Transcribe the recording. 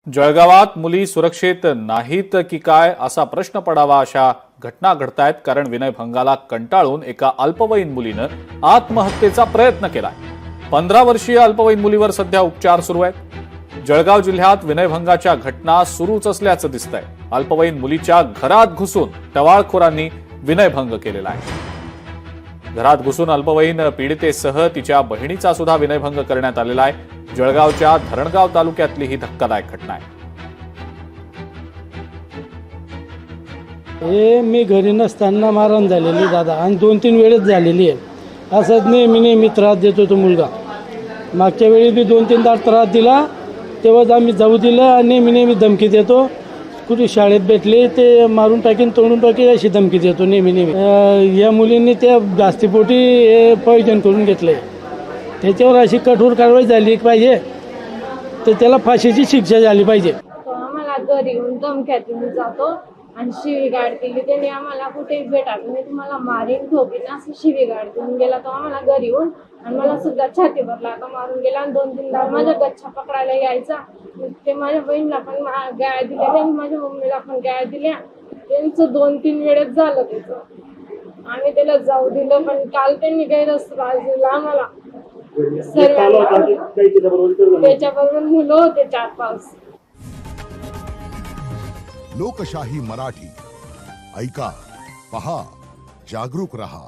जळगावात मुली सुरक्षित नाहीत की काय असा प्रश्न पडावा अशा घटना घडतायत। कारण विनयभंगाला कंटाळून एका अल्पवयीन मुलीनं आत्महत्येचा प्रयत्न केलाय। 15 वर्षीय अल्पवयीन मुलीवर सध्या उपचार सुरू आहेत। जळगाव जिल्ह्यात विनयभंगाच्या घटना सुरूच असल्याचं दिसतंय। अल्पवयीन मुलीच्या घरात घुसून टवाळखोरांनी विनयभंग केलेला आहे। घरात घुसून अल्पवयीन पीडितेसह तिच्या बहिणीचा सुद्धा विनयभंग करण्यात आलेला आहे। जळगावच्या धरणगाव तालुक्यातली ही धक्कादायक घटना आहे। हे मी घरी नसताना मारहाण झालेली दादा आणि 2-3 वेळेस झालेली आहे। असंच नेहमी त्रास देतो तो मुलगा। मागच्या वेळी बी 2-3 त्रास दिला, तेव्हाच आम्ही जाऊ दिलं आणि नेहमी धमकी देतो। कुठे शाळेत भेटले ते मारून टाकीन तोडून टाकीन अशी धमकी देतो नेहमी। या मुलींनी त्या जास्तीपोटी पॉइजन करून घेतलंय। त्याच्यावर अशी कठोर कारवाई झाली पाहिजे, तर त्याला फाशीची शिक्षा झाली पाहिजे। आम्हाला घरी येऊन धमक्या देऊन जातो आणि शिवीगाळ केली त्याने आम्हाला। कुठेही भेटा मी तुम्हाला मारीन ठोकीन असं शिवीगाळ देऊन गेला तो आम्हाला घरी येऊन। आणि मला सुद्धा छातीवर लाथा मारून गेला आणि 2-3 दार माझ्या गच्चा पकडायला यायचा। ते माझ्या बहिणीला पण गाय दिल्या, त्यांनी माझ्या मम्मीला पण गाय दिल्या। त्यांचं 2-3 वेळेस झालं त्याचं, आम्ही त्याला जाऊ दिलं। पण काल त्यांनी गैरच त्रास दिला आम्हाला। त्याच्याबरोबर मुलं होते 4-5। लोकशाही मराठी ऐका, पहा, जागरूक रहा।